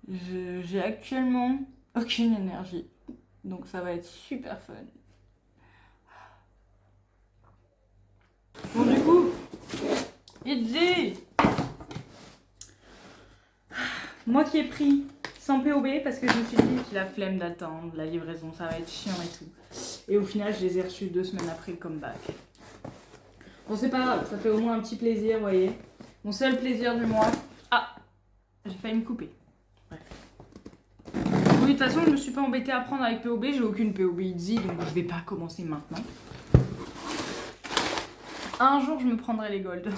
J'ai actuellement aucune énergie. Donc ça va être super fun. Bon, du coup, Itzy, moi qui ai pris sans POB parce que je me suis dit que la flemme d'attendre la livraison, ça va être chiant et tout. Et au final, je les ai reçus 2 semaines après le comeback. Bon, c'est pas grave, ça fait au moins un petit plaisir, vous voyez. Mon seul plaisir du mois. Ah, j'ai failli me couper. Bref. Oui, de toute façon, je me suis pas embêtée à prendre avec POB, j'ai aucune POB Itzy, donc je vais pas commencer maintenant. Un jour, je me prendrai les gold.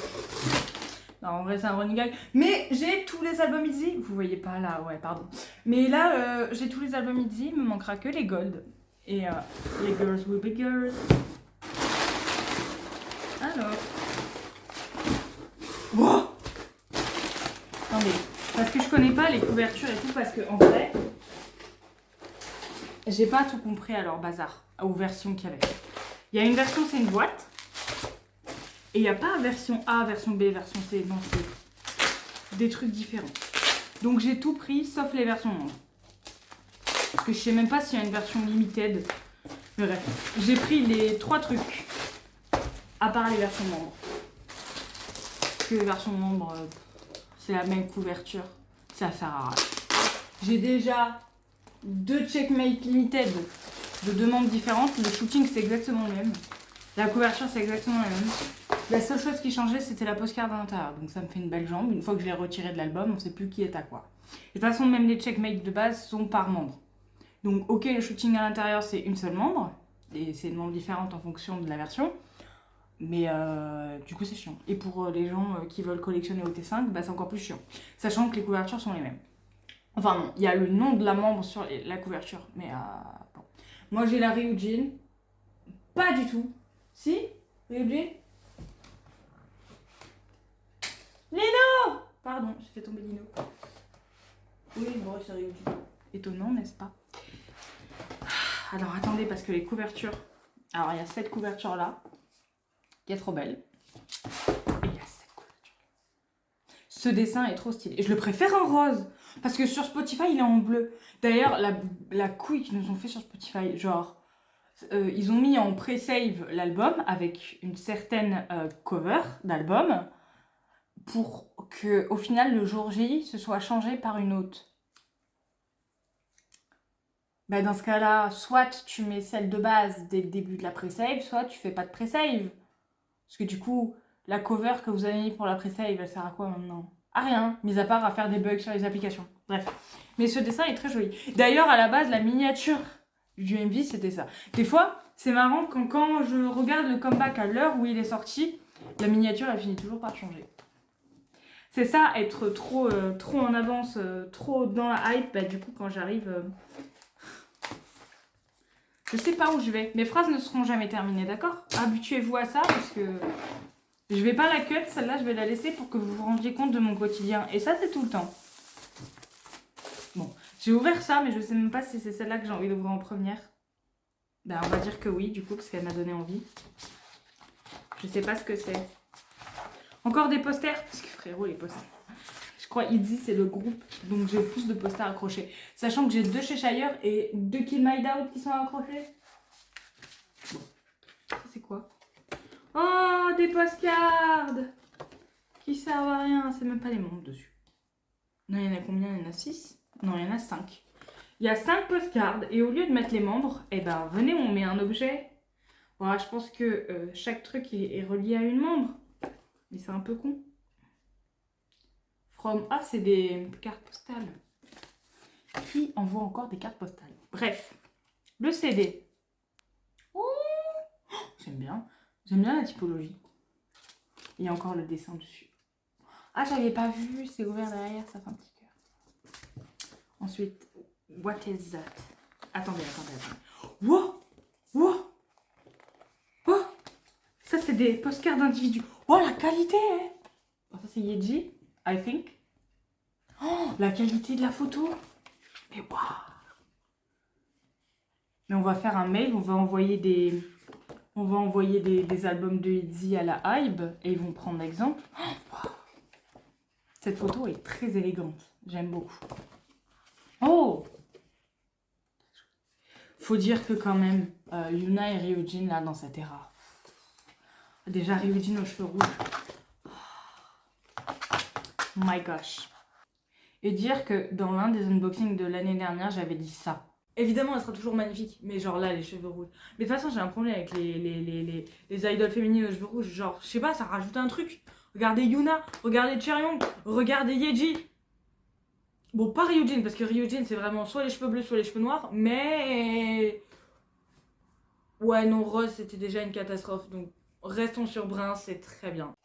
Non, en vrai, c'est un running gag. Mais j'ai tous les albums Itzy. Vous voyez pas là, ouais, pardon. Mais là, j'ai tous les albums Itzy. Il me manquera que les gold. Et les girls will be girls. Alors. Wow. Attendez. Parce que je connais pas les couvertures et tout. Parce que en vrai, j'ai pas tout compris à leur bazar. Aux versions qu'il y avait. Il y a une version, c'est une boîte. Et il n'y a pas version A, version B, version C. Non, c'est des trucs différents. Donc j'ai tout pris sauf les versions membres. Parce que je sais même pas s'il y a une version limited. Mais bref, j'ai pris les 3 trucs. À part les versions membres. Parce que les versions membres, c'est la même couverture. Ça sert à rien. J'ai déjà 2 checkmate limited de 2 membres différentes. Le shooting c'est exactement le même. La couverture c'est exactement la même. La seule chose qui changeait, c'était la postcard à l'intérieur. Donc ça me fait une belle jambe. Une fois que je l'ai retiré de l'album, on ne sait plus qui est à quoi. De toute façon, même les checkmates de base sont par membre. Donc ok, le shooting à l'intérieur, c'est une seule membre. Et c'est une membre différente en fonction de la version. Mais du coup, c'est chiant. Et pour les gens qui veulent collectionner au T5, bah, c'est encore plus chiant. Sachant que les couvertures sont les mêmes. Enfin non, il y a le nom de la membre sur la couverture. Mais bon. Moi, j'ai la Ryujin. Pas du tout. Si Ryujin Lino! Pardon, j'ai fait tomber Lino. Oui, bon, c'est Ryujin. Étonnant, n'est-ce pas? Alors attendez, parce que les couvertures. Alors il y a cette couverture là, qui est trop belle. Et il y a cette couverture. Ce dessin est trop stylé. Et je le préfère en rose. Parce que sur Spotify, il est en bleu. D'ailleurs, la couille qu'ils nous ont fait sur Spotify, genre, ils ont mis en pré-save l'album avec une certaine cover d'album pour que, au final, le jour J, ce soit changé par une autre. Bah dans ce cas-là, soit tu mets celle de base dès le début de la pré-save, soit tu fais pas de pré-save. Parce que du coup, la cover que vous avez mis pour la pré-save, elle sert à quoi maintenant? À rien, mis à part à faire des bugs sur les applications. Bref. Mais ce dessin est très joli. D'ailleurs, à la base, la miniature du MV, c'était ça. Des fois, c'est marrant quand je regarde le comeback à l'heure où il est sorti, la miniature, elle finit toujours par changer. C'est ça, être trop en avance, trop dans la hype, bah du coup, quand j'arrive... Je sais pas où je vais. Mes phrases ne seront jamais terminées, d'accord? Habituez-vous à ça parce que je vais pas la cut, celle-là je vais la laisser pour que vous vous rendiez compte de mon quotidien. Et ça c'est tout le temps. Bon, j'ai ouvert ça mais je sais même pas si c'est celle-là que j'ai envie d'ouvrir en première. Ben on va dire que oui du coup parce qu'elle m'a donné envie. Je sais pas ce que c'est. Encore des posters? Parce que frérot les posters. Je crois Itzy c'est le groupe donc j'ai plus de posters accrochés. Sachant que j'ai 2 Cheshire et 2 Kill My Doubt qui sont accrochés. Bon, ça c'est quoi? Oh, des postcards qui servent à rien. C'est même pas les membres dessus. Non, il y en a combien? Il y en a 6? Non, il y en a 5. Il y a 5 postcards. Et au lieu de mettre les membres, eh ben, venez, on met un objet. Voilà, je pense que chaque truc est relié à une membre. Mais c'est un peu con. From... Ah, c'est des cartes postales. Qui envoie encore des cartes postales? Bref. Le CD. Oh, j'aime bien. J'aime bien la typologie. Il y a encore le dessin dessus. Ah, j'avais pas vu, c'est ouvert derrière, ça fait un petit cœur. Ensuite, what is that? Attendez. Wow! Wow! Oh! Ça, c'est des postcards d'individus. Oh, la qualité, hein! Oh, ça, c'est Yeji, I think. Oh, la qualité de la photo! Mais waouh! Mais on va faire un mail, on va envoyer des albums de Itzy à la Hybe et ils vont prendre l'exemple. Oh, wow. Cette photo est très élégante, j'aime beaucoup. Oh! Faut dire que quand même, Yuna et Ryujin, là, dans cette era. Déjà, Ryujin aux cheveux rouges. My gosh. Et dire que dans l'un des unboxings de l'année dernière, j'avais dit ça. Évidemment, elle sera toujours magnifique, mais genre là, les cheveux rouges. Mais de toute façon, j'ai un problème avec les idoles féminines aux cheveux rouges. Genre, je sais pas, ça rajoute un truc. Regardez Yuna, regardez Chaeryeong, regardez Yeji. Bon, pas Ryujin, parce que Ryujin, c'est vraiment soit les cheveux bleus, soit les cheveux noirs. Mais... ouais, non, rose, c'était déjà une catastrophe. Donc, restons sur brun, c'est très bien.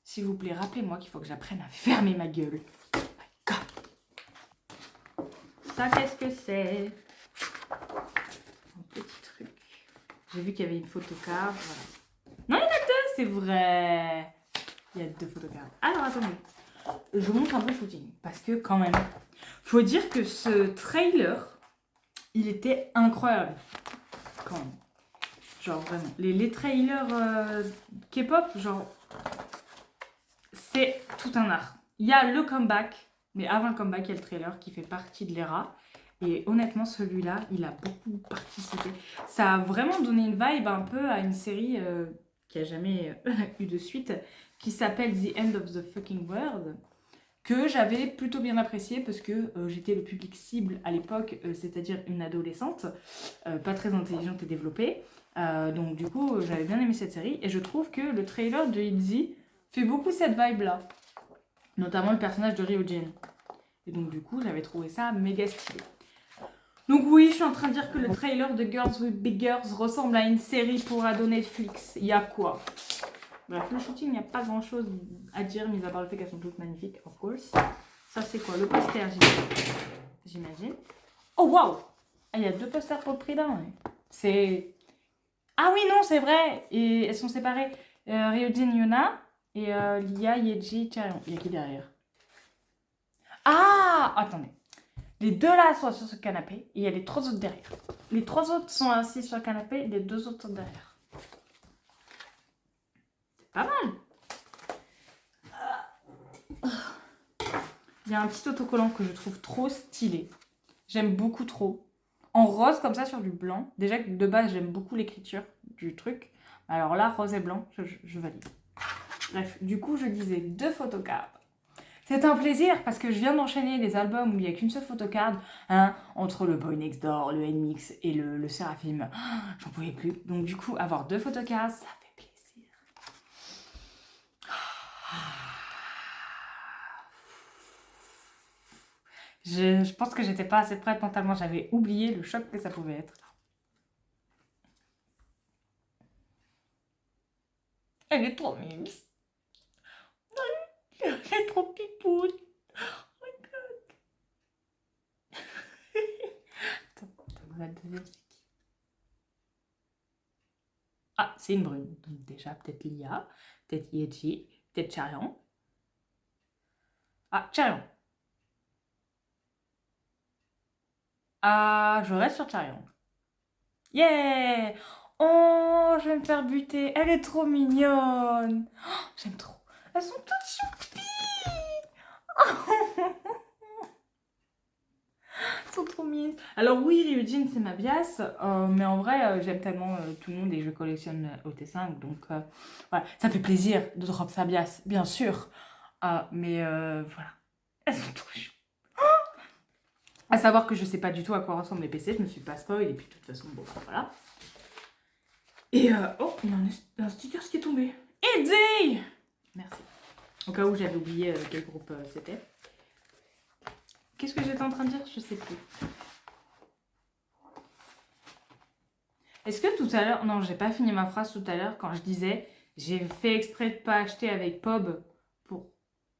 S'il vous plaît, rappelez-moi qu'il faut que j'apprenne à fermer ma gueule. Oh my God. Ça, qu'est-ce que c'est? Un petit truc. J'ai vu qu'il y avait une photocard. Voilà. Non, il y en a deux, c'est vrai. Il y a deux photocards. Alors, attendez. Je vous montre un peu le shooting. Parce que, quand même, faut dire que ce trailer, il était incroyable. Quand même. Genre, vraiment. Les trailers K-pop, genre, c'est tout un art. Il y a le comeback, mais avant le comeback, il y a le trailer qui fait partie de l'ERA. Et honnêtement, celui-là, il a beaucoup participé. Ça a vraiment donné une vibe un peu à une série qui a jamais eu de suite, qui s'appelle The End of the Fucking World, que j'avais plutôt bien apprécié parce que j'étais le public cible à l'époque, c'est-à-dire une adolescente, pas très intelligente et développée. Donc du coup, j'avais bien aimé cette série. Et je trouve que le trailer de ITZY fait beaucoup cette vibe-là. Notamment le personnage de Ryujin. Et donc du coup, j'avais trouvé ça méga stylé. Donc oui, je suis en train de dire que le trailer de Girls with Big Girls ressemble à une série pour ado Netflix. Il y a quoi? Bref, le shooting, il n'y a pas grand-chose à dire, mis à part le fait qu'elles sont toutes magnifiques, of course. Ça, c'est quoi? Le poster, j'imagine. Oh, waouh! Il y a deux posters pour le prix d'un. Ouais. C'est... ah oui, non, c'est vrai! Et elles sont séparées. Ryujin, Yuna et Lia, Yeji, Chaeryeong. Il y a qui derrière? Ah! Attendez. Les deux là sont sur ce canapé et il y a les trois autres derrière. Les trois autres sont assis sur le canapé et les deux autres sont derrière. C'est pas mal. Il y a un petit autocollant que je trouve trop stylé. J'aime beaucoup trop. En rose comme ça sur du blanc. Déjà que de base j'aime beaucoup l'écriture du truc. Alors là, rose et blanc, je valide. Bref, du coup je disais deux photocards. C'est un plaisir parce que je viens d'enchaîner les albums où il n'y a qu'une seule photocard, hein, entre le Boy Next Door, le NMIX et le Seraphim. J'en pouvais plus. Donc du coup, avoir deux photocards, ça fait plaisir. Je pense que j'étais pas assez prête mentalement, j'avais oublié le choc que ça pouvait être. Elle est trop mignonne. Elle est trop pipoune. Oh my god. Attends, la deuxième, c'est qui? Ah, c'est une brune. Donc déjà, peut-être Lia, peut-être Yeji, peut-être Chaeryeong. Ah, Chaeryeong. Ah, je reste sur Chaeryeong. Yeah! Oh, je vais me faire buter. Elle est trop mignonne. Oh, j'aime trop. Elles sont toutes choupies. Elles sont trop mignonnes. Alors oui, Ryujin, c'est ma bias. Mais en vrai, j'aime tellement tout le monde et je collectionne OT5. Donc voilà, ça fait plaisir de drop sa bias, bien sûr. Mais voilà. Elles sont trop choupies. À savoir que je sais pas du tout à quoi ressemblent les PC. Je me suis pas spoil. Et puis de toute façon, bon, bah, voilà. Et oh, il y a un sticker qui est tombé. Aidez! Merci. Au cas où j'avais oublié quel groupe c'était. Qu'est-ce que j'étais en train de dire? Je sais plus. Est-ce que tout à l'heure... non, j'ai pas fini ma phrase tout à l'heure quand je disais j'ai fait exprès de pas acheter avec Pob pour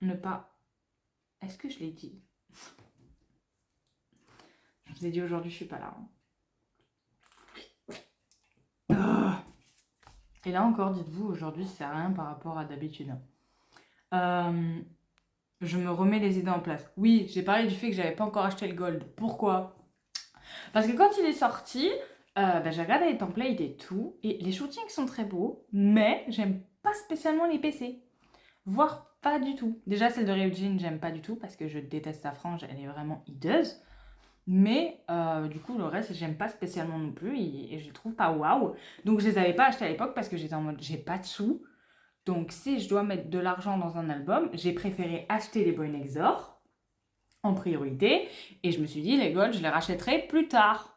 ne pas... est-ce que je l'ai dit? Je vous ai dit aujourd'hui, je suis pas là. Hein. Et là encore, dites-vous, aujourd'hui, c'est rien par rapport à d'habitude. Je me remets les idées en place. Oui, j'ai parlé du fait que j'avais pas encore acheté le gold. Pourquoi? Parce que quand il est sorti, j'ai regardé les templates et tout, et les shootings sont très beaux, mais j'aime pas spécialement les PC. Voire pas du tout. Déjà, celle de Ryujin, j'aime pas du tout, parce que je déteste sa frange, elle est vraiment hideuse. Mais du coup, le reste, j'aime pas spécialement non plus et je les trouve pas waouh. Donc, je les avais pas achetés à l'époque parce que j'étais en mode j'ai pas de sous. Donc, si je dois mettre de l'argent dans un album, j'ai préféré acheter les Boy Next Door en priorité. Et je me suis dit, les Gold, je les rachèterai plus tard.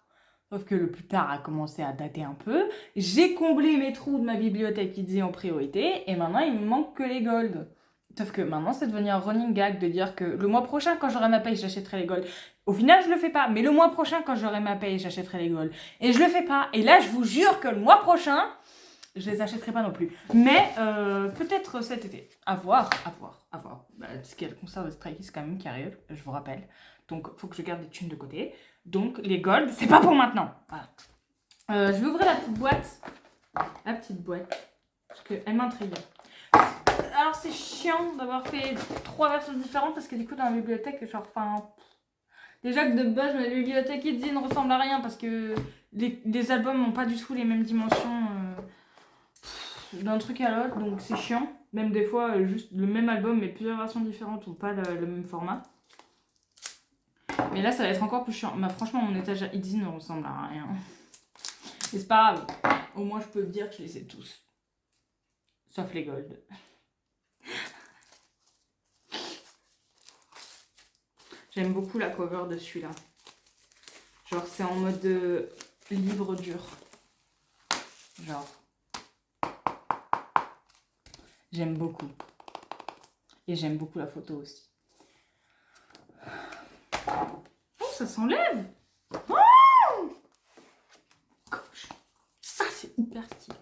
Sauf que le plus tard a commencé à dater un peu. J'ai comblé mes trous de ma bibliothèque Kidsy en priorité. Et maintenant, il me manque que les Gold. Sauf que maintenant, c'est devenu un running gag de dire que le mois prochain, quand j'aurai ma paye, j'achèterai les Gold. Au final, je le fais pas. Mais le mois prochain, quand j'aurai ma paye, j'achèterai les Gold. Et je le fais pas. Et là, je vous jure que le mois prochain, je les achèterai pas non plus. Mais peut-être cet été. À voir, à voir, à voir. Parce qu'il y a le concert de Stray Kids quand même qui arrive, je vous rappelle. Donc, il faut que je garde des thunes de côté. Donc, les Gold, c'est pas pour maintenant. Voilà. Je vais ouvrir la petite boîte. La petite boîte. Parce qu'elle m'intrigue. Alors, c'est chiant d'avoir fait 3 versions différentes parce que du coup, dans la bibliothèque, genre, enfin... Déjà que de base, ma bibliothèque Kidsy ne ressemble à rien parce que les albums n'ont pas du tout les mêmes dimensions d'un truc à l'autre, donc c'est chiant. Même des fois, juste le même album mais plusieurs versions différentes n'ont pas le même format. Mais là, ça va être encore plus chiant. Mais franchement, mon étagère Kidsy ne ressemble à rien. Et c'est pas grave. Au moins, je peux dire que je les ai tous. Sauf les Gold. J'aime beaucoup la cover de celui-là. Genre, c'est en mode livre dur. Genre. J'aime beaucoup. Et j'aime beaucoup la photo aussi. Oh, ça s'enlève! Oh, ça, c'est hyper stylé.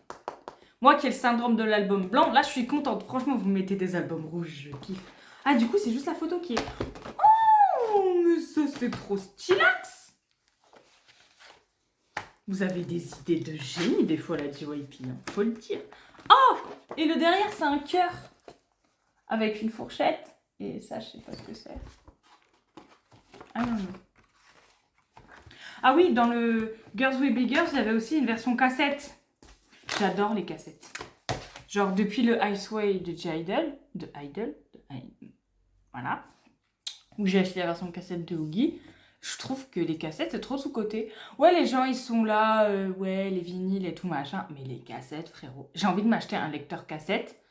Moi qui ai le syndrome de l'album blanc, là, je suis contente. Franchement, vous mettez des albums rouges, je kiffe. Ah, du coup, c'est juste la photo qui est... Oh, mais ça, c'est trop stylax! Vous avez des idées de génie, des fois, la JYP, hein, faut le dire. Oh! Et le derrière, c'est un cœur. Avec une fourchette. Et ça, je sais pas ce que c'est. Ah non, non. Ah oui, dans le Girls Way Bigger, il y avait aussi une version cassette. J'adore les cassettes. Genre, depuis le Iceway de J-Idol, voilà, où j'ai acheté la version cassette de Oogie, je trouve que les cassettes, c'est trop sous-côté. Ouais, les gens, ils sont là, ouais, les vinyles et tout machin, mais les cassettes, frérot. J'ai envie de m'acheter un lecteur cassette,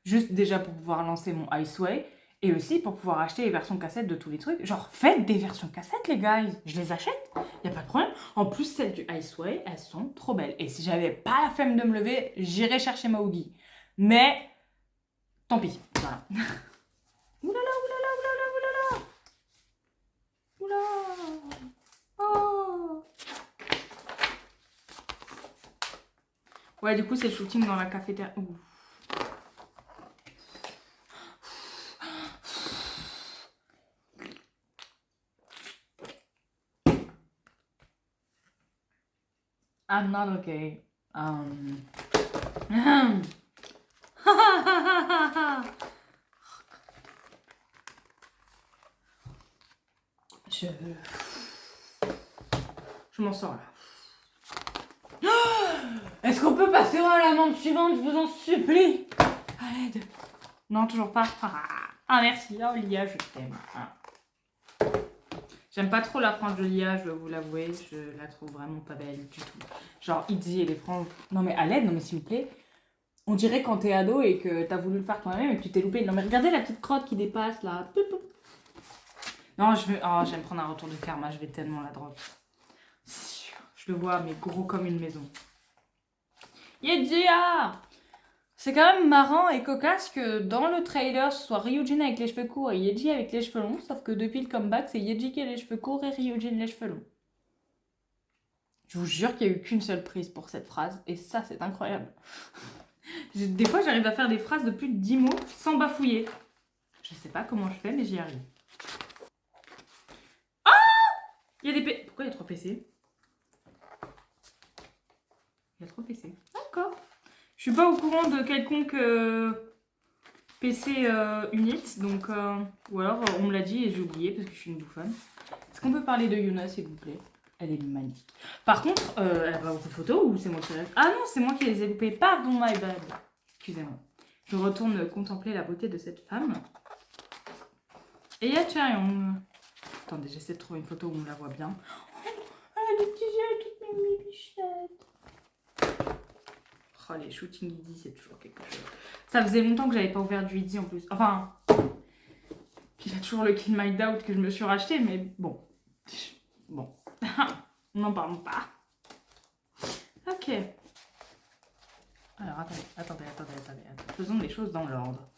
juste déjà pour pouvoir lancer mon Iceway, et aussi pour pouvoir acheter les versions cassettes de tous les trucs. Genre, faites des versions cassettes, les guys. Je les achète, y a pas de problème. En plus, celles du Iceway, elles sont trop belles. Et si j'avais pas la flemme de me lever, j'irais chercher ma Oogie. Mais, tant pis, voilà. Oulala, oulala, oulala, oulala. Oula. Oh. Ouais, du coup, c'est le shooting dans la cafétéria. Ouh. I'm not okay. Je m'en sors là. Est-ce qu'on peut passer à l'amende suivante, je vous en supplie? À l'aide. Non, toujours pas. Ah merci, oh Lia, je t'aime. Ah. J'aime pas trop la frange de Lia, je dois vous l'avouer. Je la trouve vraiment pas belle du tout. Genre, Itzy et les franges... Non mais à l'aide, non mais s'il vous plaît. On dirait quand t'es ado et que t'as voulu le faire toi-même et que tu t'es loupé. Non mais regardez la petite crotte qui dépasse là. Non, je vais me prendre un retour de karma, je vais tellement la drop. C'est sûr. Je le vois, mais gros comme une maison. Yeji-ah! C'est quand même marrant et cocasse que dans le trailer, ce soit Ryujin avec les cheveux courts et Yeji avec les cheveux longs, sauf que depuis le comeback, c'est Yeji qui a les cheveux courts et Ryujin les cheveux longs. Je vous jure qu'il n'y a eu qu'une seule prise pour cette phrase, et ça, c'est incroyable. Des fois, j'arrive à faire des phrases de plus de 10 mots sans bafouiller. Je sais pas comment je fais, mais j'y arrive. Ah! Il y a des PC. Pourquoi il y a 3 PC? Il y a 3 PC. D'accord. Je suis pas au courant de quelconque PC unit, donc ou alors on me l'a dit et j'ai oublié parce que je suis une bouffonne. Est-ce qu'on peut parler de Yuna s'il vous plaît? Elle est magnifique. Par contre, elle a pas beaucoup de photos ou c'est moi qui les... Ah non, c'est moi qui les ai loupées. Pardon, my bad. Excusez-moi. Je retourne contempler la beauté de cette femme. Et il y a Chaeyoung. Attendez, j'essaie de trouver une photo où on la voit bien. Oh, elle a des petits yeux, toutes mes bichettes. Oh, les shootings Easy, c'est toujours quelque chose. Ça faisait longtemps que j'avais pas ouvert du Easy en plus. Enfin, il y a toujours le Kill My Doubt que je me suis racheté, mais bon. Bon, n'en parlons pas. Ok. Alors, attendez. Faisons les choses dans l'ordre.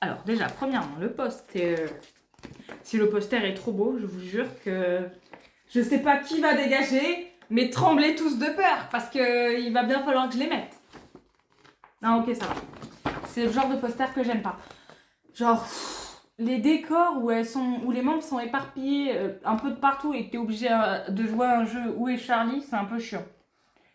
Alors, déjà, premièrement, le poster. Si le poster est trop beau, je vous jure que je sais pas qui va dégager, mais tremblez tous de peur, parce que il va bien falloir que je les mette. Non, ok, ça va. C'est le genre de poster que j'aime pas. Genre, les décors où les membres sont éparpillés un peu de partout et que t'es obligé de jouer à un jeu Où est Charlie, c'est un peu chiant.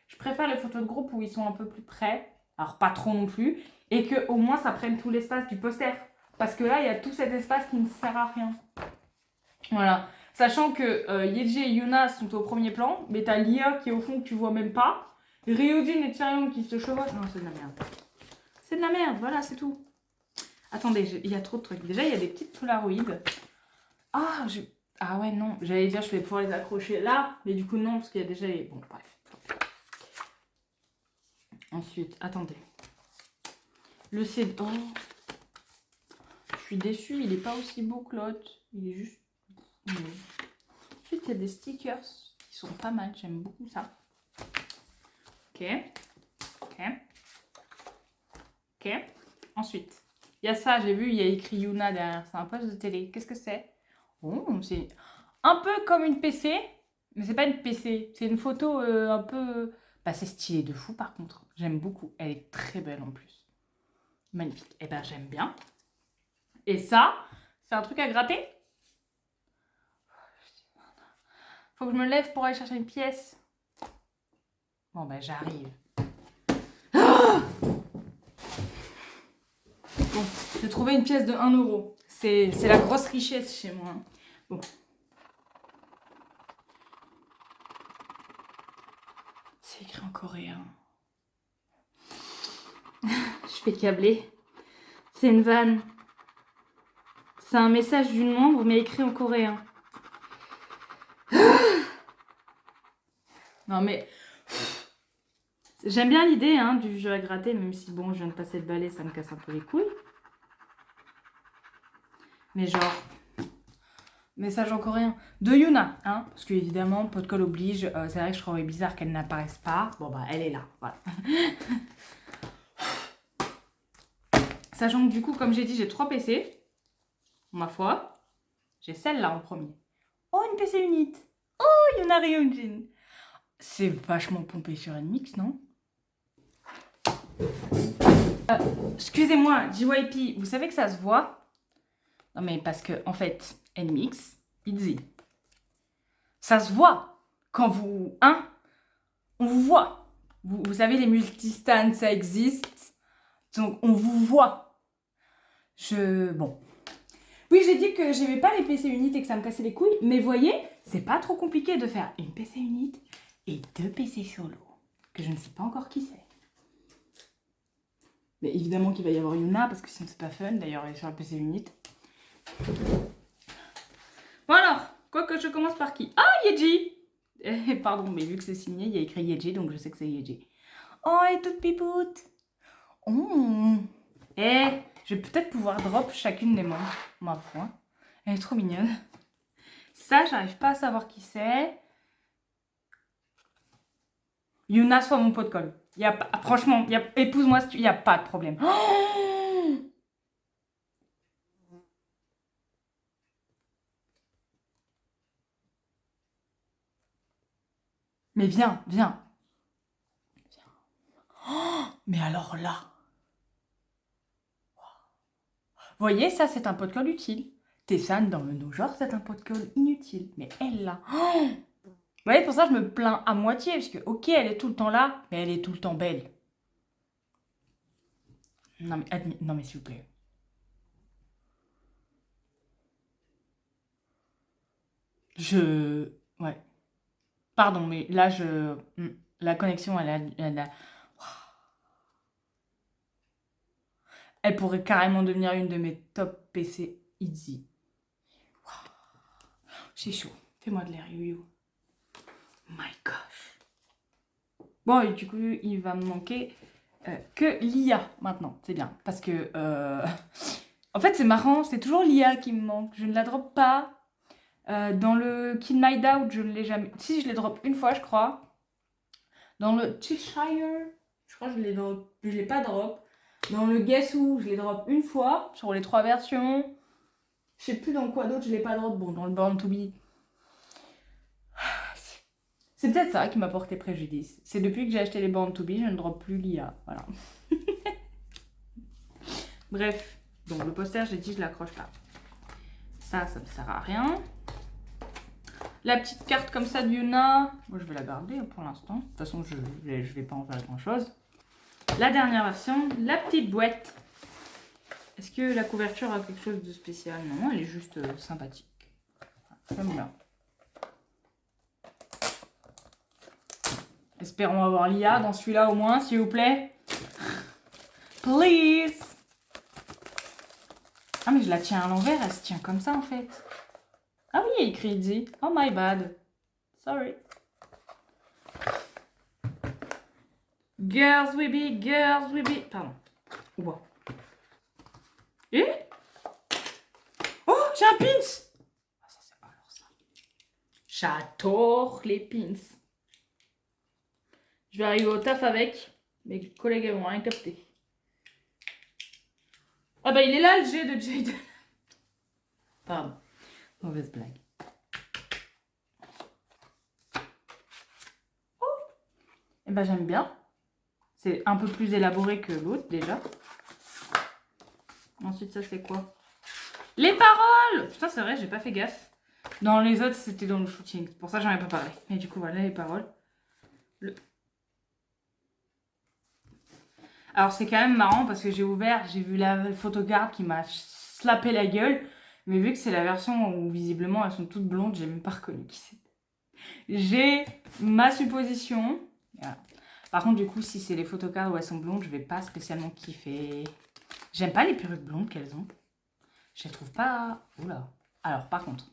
Je préfère les photos de groupe où ils sont un peu plus près, alors pas trop non plus, et que au moins ça prenne tout l'espace du poster. Parce que là, il y a tout cet espace qui ne sert à rien. Voilà. Sachant que Yeji et Yuna sont au premier plan, mais t'as Lia qui est au fond que tu vois même pas. Ryujin et Chaeyoung qui se chevauchent. Non, c'est de la merde. C'est de la merde, voilà, c'est tout. Attendez, il y a trop de trucs. Déjà, il y a des petites Polaroids. Ah, ah ouais, non. J'allais dire, je vais pouvoir les accrocher là, mais du coup, non, parce qu'il y a déjà les... Bon, bref. Ensuite, attendez. Le CD... Oh. Je suis déçue, il n'est pas aussi beau que l'autre. Il est juste... Ensuite, il y a des stickers qui sont pas mal. J'aime beaucoup ça. Ok. Ensuite, il y a ça. J'ai vu, il y a écrit Yuna derrière. C'est un poste de télé. Qu'est-ce que c'est? Oh, c'est un peu comme une PC. Mais c'est pas une PC. C'est une photo un peu... Bah, c'est stylé de fou par contre. J'aime beaucoup. Elle est très belle en plus. Magnifique. Eh ben, j'aime bien. Et ça, c'est un truc à gratter. Faut que je me lève pour aller chercher une pièce. Bon, ben j'arrive. Ah bon, j'ai trouvé une pièce de 1 euro. C'est la grosse richesse chez moi. Bon. C'est écrit en coréen. Je fais câbler. C'est une vanne. C'est un message d'une membre, mais écrit en coréen. Non, mais... J'aime bien l'idée du jeu à gratter, même si, bon, je viens de passer le balai, ça me casse un peu les couilles. Mais genre... Message en coréen. De Yuna, parce que évidemment, pot de colle oblige. C'est vrai que je trouvais bizarre qu'elle n'apparaisse pas. Bon, bah, elle est là, voilà. Sachant que du coup, comme j'ai dit, j'ai 3 PC. Ma foi. J'ai celle-là en premier. Oh, une PC Unit. Oh, Yuna Ryujin. C'est vachement pompé sur NMIX, non? Excusez-moi, JYP, vous savez que ça se voit? Non, mais parce que, en fait, NMIX, Itzy. Ça se voit quand vous... on vous voit. Vous savez, les multistands, ça existe. Donc, on vous voit. Bon. Oui, j'ai dit que j'aimais pas les PC Unit et que ça me cassait les couilles. Mais voyez, c'est pas trop compliqué de faire une PC Unit et 2 PC solo. Que je ne sais pas encore qui c'est. Mais évidemment qu'il va y avoir Yuna, parce que sinon c'est pas fun. D'ailleurs, elle est sur la PC Unit. Bon alors, quoi que je commence par qui? Ah, Yeji! Pardon, mais vu que c'est signé, il y a écrit Yeji, donc je sais que c'est Yeji. Oh, elle est toute pipoute! Oh! Je vais peut-être pouvoir drop chacune des membres, ma foi. Elle est trop mignonne. Ça, j'arrive pas à savoir qui c'est. Yuna, soit mon pot de colle. Franchement, épouse-moi, il n'y a pas de problème. Oh, mais viens. Oh, mais alors là. Vous voyez, ça, c'est un pot de colle utile. Tessan, dans le genre, c'est un pot de colle inutile. Mais elle, là... Oh, vous voyez, pour ça, je me plains à moitié. Parce que, ok, elle est tout le temps là, mais elle est tout le temps belle. Non, mais s'il vous plaît. Ouais. Pardon, mais là, la connexion, elle pourrait carrément devenir une de mes top PC easy. C'est chaud. Fais-moi de l'air, you. My gosh. Bon, et du coup, il va me manquer que l'IA maintenant. C'est bien. Parce que, en fait, c'est marrant. C'est toujours l'IA qui me manque. Je ne la drop pas. Dans le Kid Night Out, je ne l'ai jamais... Si, je l'ai drop une fois, je crois. Dans le Cheshire, je crois que je l'ai pas drop. Dans le Guess Who, je l'ai drop une fois. Sur les 3 versions. Je sais plus dans quoi d'autre je l'ai pas drop. Bon, dans le Born to Be. C'est peut-être ça qui m'a porté préjudice. C'est depuis que j'ai acheté les Born to Be, je ne drop plus l'IA. Voilà. Bref. Donc le poster, j'ai dit, je l'accroche pas. Ça ne sert à rien. La petite carte comme ça de Yuna, moi je vais la garder pour l'instant. De toute façon, je vais pas en faire grand chose. La dernière version, la petite boîte. Est-ce que la couverture a quelque chose de spécial? Non, elle est juste sympathique. J'aime bien. Espérons avoir l'IA dans celui-là au moins, s'il vous plaît. Please. Ah mais je la tiens à l'envers, elle se tient comme ça en fait. Ah oui, il y a écrit Izzy. Oh my bad. Sorry. Girls we be. Pardon. Wow. Et oh, j'ai un pins. Ah, ça c'est pas alors ça. J'adore les pins. Je vais arriver au taf avec. Mes collègues vont rien capter. Ah bah il est là le G de Jade. Pardon. Mauvaise blague. Oh. Et bah j'aime bien. C'est un peu plus élaboré que l'autre déjà. Ensuite ça c'est quoi? Les paroles. Putain c'est vrai, j'ai pas fait gaffe. Dans les autres c'était dans le shooting. C'est pour ça que j'en ai pas parlé. Mais du coup voilà les paroles. Alors c'est quand même marrant parce que j'ai ouvert, j'ai vu la photocard qui m'a slappé la gueule. Mais vu que c'est la version où visiblement elles sont toutes blondes, j'ai même pas reconnu qui c'est. J'ai ma supposition. Voilà. Par contre du coup si c'est les photocards où elles sont blondes, je vais pas spécialement kiffer. J'aime pas les perruques blondes qu'elles ont. Je les trouve pas... Oula. Alors par contre,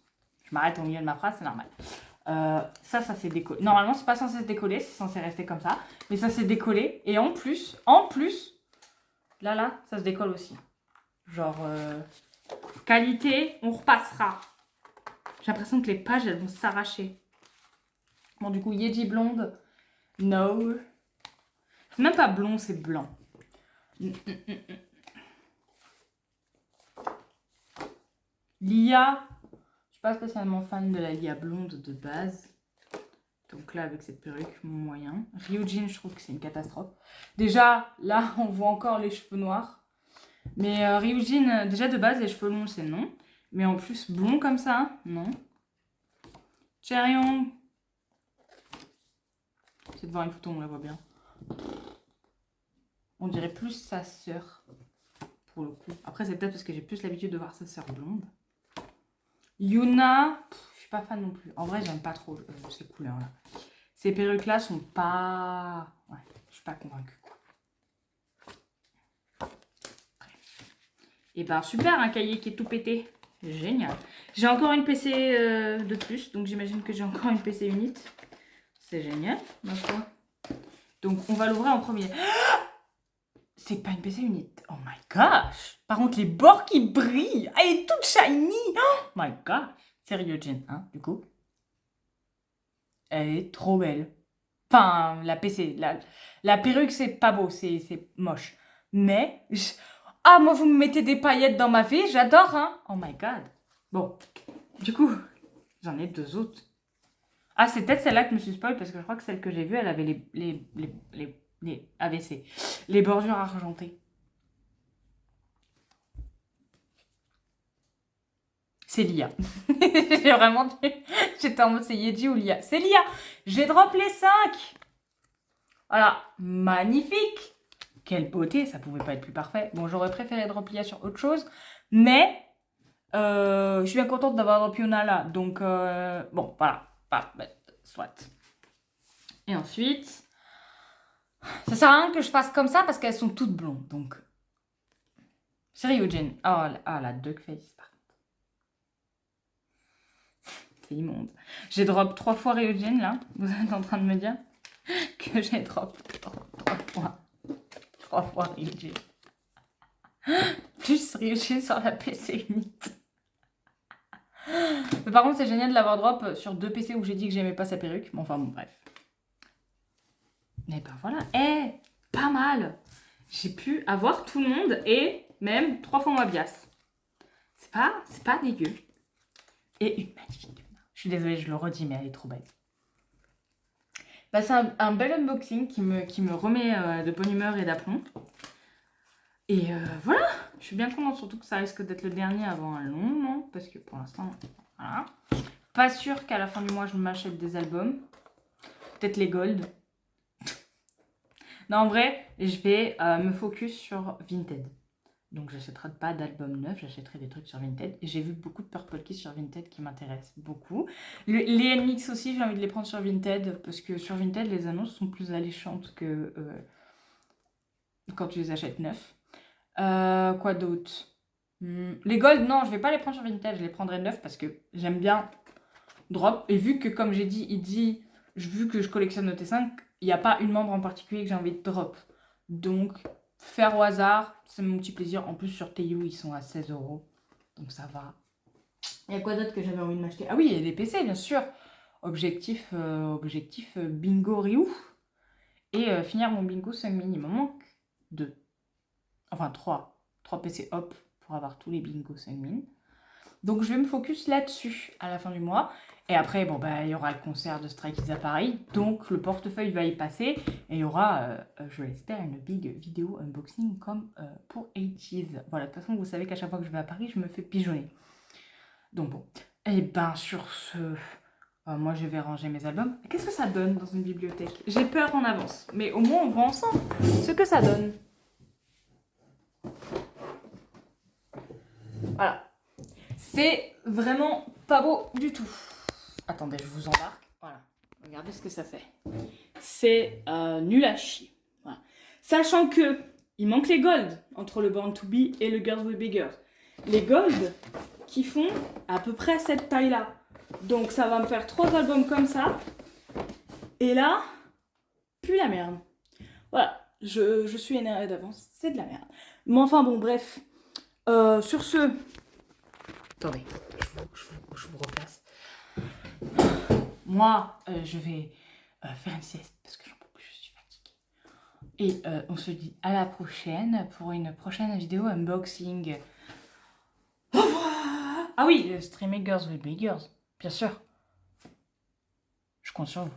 je m'arrête au milieu de ma phrase, c'est normal. Ça s'est décollé. Normalement, c'est pas censé se décoller, c'est censé rester comme ça. Mais ça s'est décollé. Et en plus, là, ça se décolle aussi. Genre, qualité, on repassera. J'ai l'impression que les pages, elles vont s'arracher. Bon, du coup, Yeji blonde. No. C'est même pas blond, c'est blanc. Lia. Je suis pas spécialement fan de la Lia blonde de base. Donc là, avec cette perruque, moyen. Ryujin, je trouve que c'est une catastrophe. Déjà, là, on voit encore les cheveux noirs. Mais Ryujin, déjà de base, les cheveux longs, c'est non. Mais en plus, blond comme ça, non. Chaeryeong. C'est devant une photo, on la voit bien. On dirait plus sa sœur, pour le coup. Après, c'est peut-être parce que j'ai plus l'habitude de voir sa sœur blonde. Yuna, je suis pas fan non plus. En vrai, j'aime pas trop ces couleurs-là. Ces perruques-là sont pas... Ouais, je suis pas convaincue, quoi. Bref. Et ben super, un cahier qui est tout pété. Génial. J'ai encore une PC de plus, donc j'imagine que j'ai encore une PC unit. C'est génial, ma foi. Donc, on va l'ouvrir en premier. C'est pas une PC unit. Oh my gosh. Par contre, les bords qui brillent. Elle est toute shiny. Oh my gosh. C'est Ryujin, hein, du coup. Elle est trop belle. Enfin, la PC. La perruque, c'est pas beau. C'est moche. Mais... Ah, moi, vous me mettez des paillettes dans ma vie. J'adore, hein. Oh my god. Bon. Du coup, j'en ai 2 autres. Ah, c'est peut-être celle-là que je me suis spoil parce que je crois que celle que j'ai vue, elle avait les AVC. Les bordures argentées. C'est Lia. J'ai vraiment dit... J'étais en mode c'est Yeji ou Lia. C'est Lia. J'ai drop les 5. Voilà. Magnifique. Quelle beauté. Ça pouvait pas être plus parfait. Bon, j'aurais préféré drop Lia sur autre chose. Mais je suis bien contente d'avoir drop Yuna là. Donc, bon, voilà. Soit. Et ensuite... Ça sert à rien que je fasse comme ça parce qu'elles sont toutes blondes. Donc, c'est Ryujin. Oh, la duck face, par contre. c'est immonde. J'ai drop 3 fois Ryujin, là. Vous êtes en train de me dire que j'ai drop 3 fois Ryujin. Plus Ryujin sur la PC unique. Mais par contre, c'est génial de l'avoir drop sur 2 PC où j'ai dit que j'aimais pas sa perruque. Mais enfin, bon, bref. Mais ben voilà. Pas mal. J'ai pu avoir tout le monde et même 3 fois Moabias. C'est pas dégueu. Et une magnifique. Je suis désolée, je le redis, mais elle est trop belle. Bah, c'est un bel unboxing qui me remet de bonne humeur et d'aplomb. Et voilà, je suis bien contente, surtout que ça risque d'être le dernier avant un long moment, parce que pour l'instant, voilà. Pas sûr qu'à la fin du mois, je m'achète des albums. Peut-être les Gold. Non, en vrai, je vais me focus sur Vinted. Donc, j'achèterai pas d'album neuf, j'achèterai des trucs sur Vinted. Et j'ai vu beaucoup de Purple Kiss sur Vinted qui m'intéressent beaucoup. Les NMix aussi, j'ai envie de les prendre sur Vinted, parce que sur Vinted, les annonces sont plus alléchantes que quand tu les achètes neufs. Quoi d'autre? Les Gold, non, je vais pas les prendre sur Vinted, je les prendrai neufs parce que j'aime bien drop. Et vu que, comme j'ai dit, vu que je collectionne le T5, il n'y a pas une membre en particulier que j'ai envie de drop. Donc, faire au hasard, c'est mon petit plaisir. En plus, sur Teyou, ils sont à 16 €. Donc, ça va. Il y a quoi d'autre que j'avais envie de m'acheter? Ah oui, il y a des PC, bien sûr. Objectif bingo Ryu. Et finir mon bingo Seungmin. Il me manque 2. Enfin, 3 PC hop pour avoir tous les bingos Seungmin. Donc, je vais me focus là-dessus à la fin du mois. Et après, bon, bah, il y aura le concert de Stray Kids à Paris. Donc, le portefeuille va y passer. Et il y aura, je l'espère, une big vidéo unboxing comme pour 80s. Voilà, de toute façon, vous savez qu'à chaque fois que je vais à Paris, je me fais pigeonner. Donc, bon. Et ben, sur ce, moi, je vais ranger mes albums. Qu'est-ce que ça donne dans une bibliothèque? J'ai peur en avance. Mais au moins, on voit ensemble ce que ça donne. Voilà. C'est vraiment pas beau du tout. Attendez, je vous embarque. Voilà. Regardez ce que ça fait. C'est nul à chier. Voilà. Sachant que il manque les Gold entre le Born to Be et le Girls Will Be Girls. Les Gold qui font à peu près cette taille-là. Donc ça va me faire 3 albums comme ça. Et là, plus la merde. Voilà. Je suis énervée d'avance. C'est de la merde. Mais enfin bon, bref. Sur ce... Attendez, je vous replace. Moi, je vais faire une sieste parce que j'en peux plus, je suis fatiguée. Et on se dit à la prochaine pour une prochaine vidéo unboxing. Au revoir. Ah oui, streamer Girls Will Be Girls, bien sûr. Je compte sur vous.